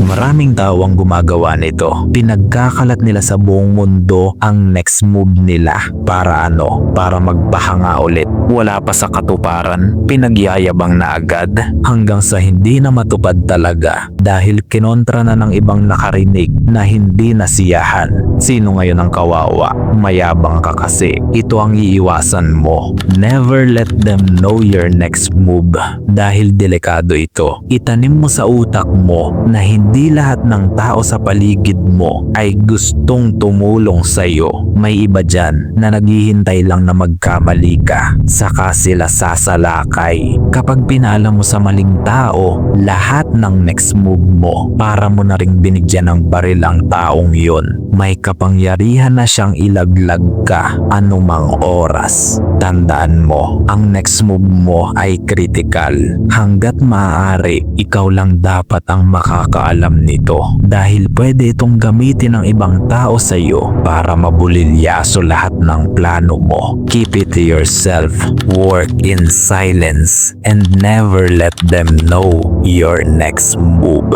maraming tao ang gumagawa nito. Pinagkakalat nila sa buong mundo ang next move nila. Para ano? Para magpahanga ulit. Wala pa sa katuparan, pinagyayabang na agad hanggang sa hindi na matupad talaga dahil kinontra na ng ibang nakarinig na hindi nasiyahan. Sino ngayon ang kawawa? Mayabang ka kasi. Ito ang iiwasan mo. Never let them know your next move dahil delikado ito. Itanim mo sa utak mo na hindi lahat ng tao sa paligid mo ay gustong tumulong sa iyo. May iba dyan na naghihintay lang na magkamali ka, saka sila sasalakay. Kapag pinaalam mo sa maling tao lahat ng next move mo, para mo na ring binigyan ng baril ang taong yun. May kapangyarihan na siyang ilaglag ka anumang oras. Tandaan mo, ang next move mo ay critical. Hanggat maaari, ikaw lang dapat ang makakaalam nito dahil pwede itong gamitin ng ibang tao sa iyo para mabulilyaso lahat ng plano mo. Keep it to yourself, work in silence, and never let them know your next move.